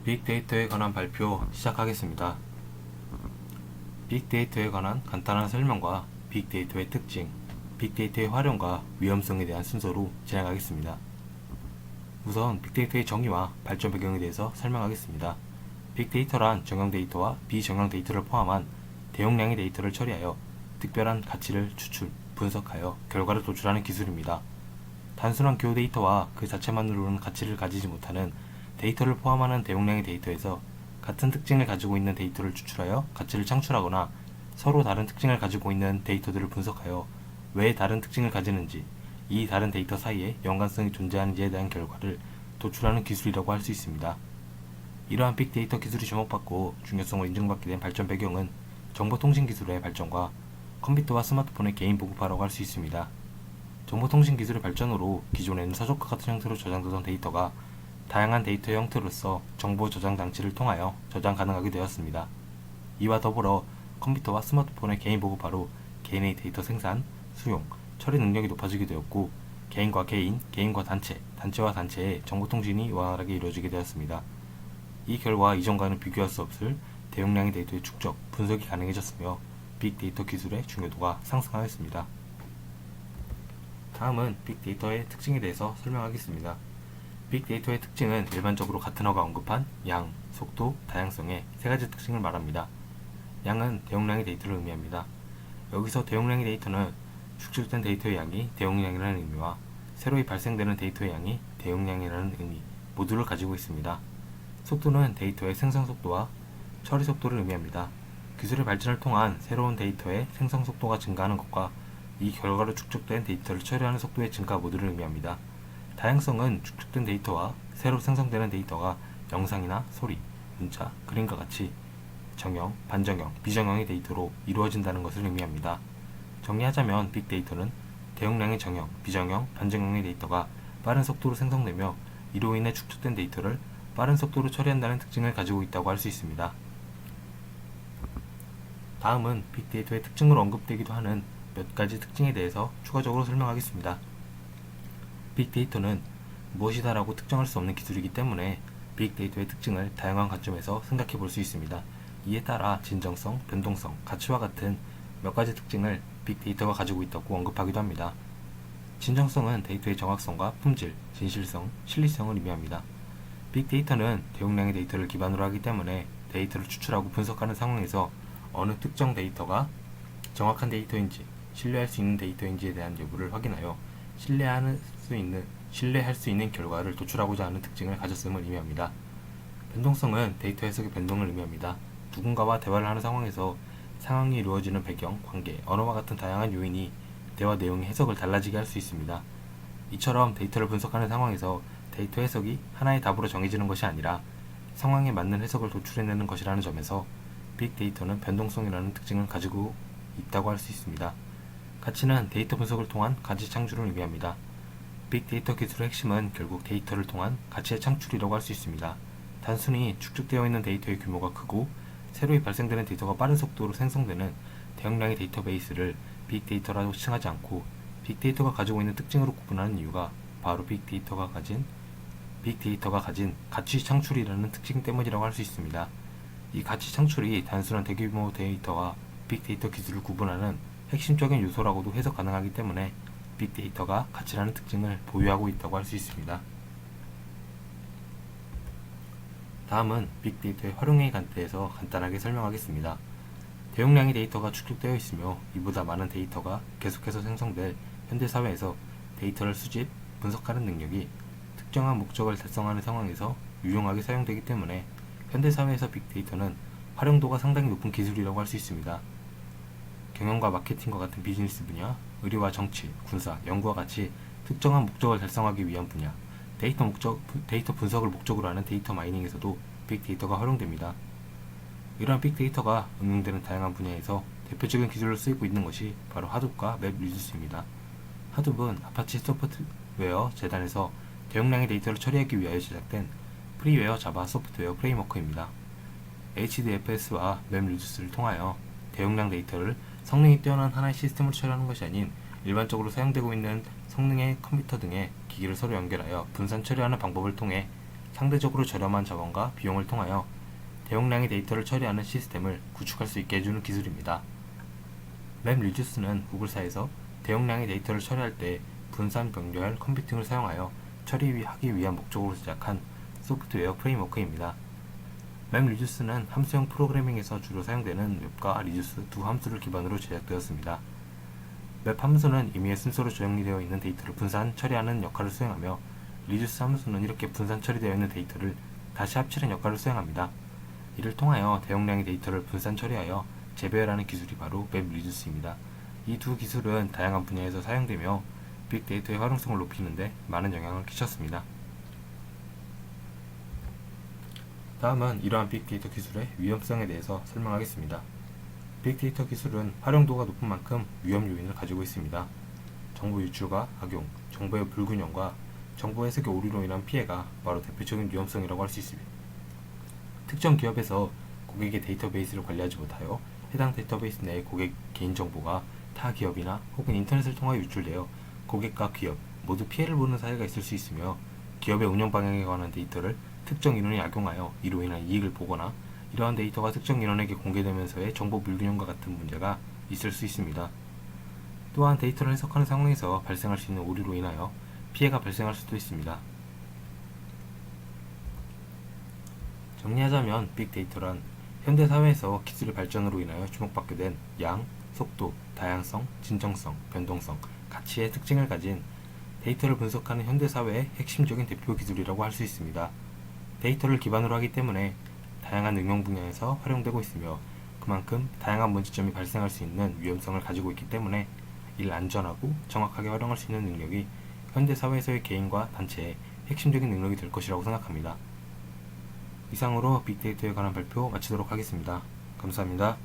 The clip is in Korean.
빅데이터에 관한 발표 시작하겠습니다. 빅데이터에 관한 간단한 설명과 빅데이터의 특징, 빅데이터의 활용과 위험성에 대한 순서로 진행하겠습니다. 우선 빅데이터의 정의와 발전 배경에 대해서 설명하겠습니다. 빅데이터란 정형 데이터와 비정형 데이터를 포함한 대용량의 데이터를 처리하여 특별한 가치를 추출, 분석하여 결과를 도출하는 기술입니다. 단순한 기호 데이터와 그 자체만으로는 가치를 가지지 못하는 데이터를 포함하는 대용량의 데이터에서 같은 특징을 가지고 있는 데이터를 추출하여 가치를 창출하거나 서로 다른 특징을 가지고 있는 데이터들을 분석하여 왜 다른 특징을 가지는지, 이 다른 데이터 사이에 연관성이 존재하는지에 대한 결과를 도출하는 기술이라고 할 수 있습니다. 이러한 빅데이터 기술이 주목받고 중요성을 인정받게 된 발전 배경은 정보통신 기술의 발전과 컴퓨터와 스마트폰의 개인 보급화라고 할 수 있습니다. 정보통신 기술의 발전으로 기존에는 서적과 같은 형태로 저장되던 데이터가 다양한 데이터의 형태로서 정보 저장 장치를 통하여 저장 가능하게 되었습니다. 이와 더불어 컴퓨터와 스마트폰의 개인 보급화로 개인의 데이터 생산, 수용, 처리 능력이 높아지게 되었고 개인과 개인, 개인과 단체, 단체와 단체의 정보통신이 원활하게 이루어지게 되었습니다. 이 결과 이전과는 비교할 수 없을 대용량의 데이터의 축적, 분석이 가능해졌으며 빅데이터 기술의 중요도가 상승하였습니다. 다음은 빅데이터의 특징에 대해서 설명하겠습니다. 빅데이터의 특징은 일반적으로 가트너가 언급한 양, 속도, 다양성의 세 가지 특징을 말합니다. 양은 대용량의 데이터를 의미합니다. 여기서 대용량의 데이터는 축출된 데이터의 양이 대용량이라는 의미와 새로이 발생되는 데이터의 양이 대용량이라는 의미 모두를 가지고 있습니다. 속도는 데이터의 생성 속도와 처리 속도를 의미합니다. 기술의 발전을 통한 새로운 데이터의 생성 속도가 증가하는 것과 이 결과로 축적된 데이터를 처리하는 속도의 증가 모두를 의미합니다. 다양성은 축적된 데이터와 새로 생성되는 데이터가 영상이나 소리, 문자, 그림과 같이 정형, 반정형, 비정형의 데이터로 이루어진다는 것을 의미합니다. 정리하자면 빅데이터는 대용량의 정형, 비정형, 반정형의 데이터가 빠른 속도로 생성되며 이로 인해 축적된 데이터를 빠른 속도로 처리한다는 특징을 가지고 있다고 할 수 있습니다. 다음은 빅데이터의 특징으로 언급되기도 하는 몇 가지 특징에 대해서 추가적으로 설명하겠습니다. 빅데이터는 무엇이다라고 특정할 수 없는 기술이기 때문에 빅데이터의 특징을 다양한 관점에서 생각해 볼 수 있습니다. 이에 따라 진정성, 변동성, 가치와 같은 몇 가지 특징을 빅데이터가 가지고 있다고 언급하기도 합니다. 진정성은 데이터의 정확성과 품질, 진실성, 신뢰성을 의미합니다. 빅데이터는 대용량의 데이터를 기반으로 하기 때문에 데이터를 추출하고 분석하는 상황에서 어느 특정 데이터가 정확한 데이터인지, 신뢰할 수 있는 데이터인지에 대한 여부를 확인하여 신뢰할 수 있는 결과를 도출하고자 하는 특징을 가졌음을 의미합니다. 변동성은 데이터 해석의 변동을 의미합니다. 누군가와 대화를 하는 상황에서 상황이 이루어지는 배경, 관계, 언어와 같은 다양한 요인이 대화 내용의 해석을 달라지게 할 수 있습니다. 이처럼 데이터를 분석하는 상황에서 데이터 해석이 하나의 답으로 정해지는 것이 아니라 상황에 맞는 해석을 도출해내는 것이라는 점에서 빅데이터는 변동성이라는 특징을 가지고 있다고 할 수 있습니다. 가치는 데이터 분석을 통한 가치 창출을 의미합니다. 빅데이터 기술의 핵심은 결국 데이터를 통한 가치의 창출이라고 할 수 있습니다. 단순히 축적되어 있는 데이터의 규모가 크고 새로이 발생되는 데이터가 빠른 속도로 생성되는 대용량의 데이터베이스를 빅데이터라고 칭하지 않고 빅데이터가 가지고 있는 특징으로 구분하는 이유가 바로 빅데이터가 가진 가치 창출이라는 특징 때문이라고 할 수 있습니다. 이 가치 창출이 단순한 대규모 데이터와 빅데이터 기술을 구분하는 핵심적인 요소라고도 해석 가능하기 때문에 빅데이터가 가치라는 특징을 보유하고 있다고 할 수 있습니다. 다음은 빅데이터의 활용에 대해서 간단하게 설명하겠습니다. 대용량의 데이터가 축적되어 있으며 이보다 많은 데이터가 계속해서 생성될 현대사회에서 데이터를 수집, 분석하는 능력이 특정한 목적을 달성하는 상황에서 유용하게 사용되기 때문에 현대사회에서 빅데이터는 활용도가 상당히 높은 기술이라고 할 수 있습니다. 경영과 마케팅과 같은 비즈니스 분야, 의료와 정치, 군사, 연구와 같이 특정한 목적을 달성하기 위한 분야, 데이터 분석을 목적으로 하는 데이터 마이닝에서도 빅데이터가 활용됩니다. 이러한 빅데이터가 응용되는 다양한 분야에서 대표적인 기술로 쓰이고 있는 것이 바로 하둡과 맵리듀스입니다. 하둡은 아파치 소프트웨어 재단에서 대용량의 데이터를 처리하기 위하여 제작된 프리웨어 자바 소프트웨어 프레임워크입니다. HDFS와 맵리듀스를 통하여 대용량 데이터를 성능이 뛰어난 하나의 시스템으로 처리하는 것이 아닌 일반적으로 사용되고 있는 성능의 컴퓨터 등의 기기를 서로 연결하여 분산 처리하는 방법을 통해 상대적으로 저렴한 자원과 비용을 통하여 대용량의 데이터를 처리하는 시스템을 구축할 수 있게 해주는 기술입니다. 맵리듀스는 구글사에서 대용량의 데이터를 처리할 때 분산 병렬 컴퓨팅을 사용하여 처리하기 위한 목적으로 제작한 소프트웨어 프레임워크입니다. 맵리듀스는 함수형 프로그래밍에서 주로 사용되는 맵과 리듀스 두 함수를 기반으로 제작되었습니다. 맵 함수는 임의의 순서로 정리되어 있는 데이터를 분산 처리하는 역할을 수행하며 리듀스 함수는 이렇게 분산 처리되어 있는 데이터를 다시 합치는 역할을 수행합니다. 이를 통하여 대용량의 데이터를 분산 처리하여 재배열하는 기술이 바로 맵리듀스입니다. 이 두 기술은 다양한 분야에서 사용되며 빅데이터의 활용성을 높이는 데 많은 영향을 끼쳤습니다. 다음은 이러한 빅데이터 기술의 위험성에 대해서 설명하겠습니다. 빅데이터 기술은 활용도가 높은 만큼 위험 요인을 가지고 있습니다. 정보 유출과 악용, 정보의 불균형과 정보 해석의 오류로 인한 피해가 바로 대표적인 위험성이라고 할 수 있습니다. 특정 기업에서 고객의 데이터베이스를 관리하지 못하여 해당 데이터베이스 내의 고객 개인정보가 타 기업이나 혹은 인터넷을 통하여 유출되어 고객과 기업 모두 피해를 보는 사례가 있을 수 있으며, 기업의 운영 방향에 관한 데이터를 특정 인원이 악용하여 이로 인한 이익을 보거나 이러한 데이터가 특정 인원에게 공개되면서의 정보 불균형과 같은 문제가 있을 수 있습니다. 또한 데이터를 해석하는 상황에서 발생할 수 있는 오류로 인하여 피해가 발생할 수도 있습니다. 정리하자면 빅데이터란 현대사회에서 기술의 발전으로 인하여 주목받게 된 양, 속도, 다양성, 진정성, 변동성, 가치의 특징을 가진 데이터를 분석하는 현대사회의 핵심적인 대표 기술이라고 할 수 있습니다. 데이터를 기반으로 하기 때문에 다양한 응용 분야에서 활용되고 있으며, 그만큼 다양한 문제점이 발생할 수 있는 위험성을 가지고 있기 때문에 이를 안전하고 정확하게 활용할 수 있는 능력이 현대사회에서의 개인과 단체의 핵심적인 능력이 될 것이라고 생각합니다. 이상으로 빅데이터에 관한 발표 마치도록 하겠습니다. 감사합니다.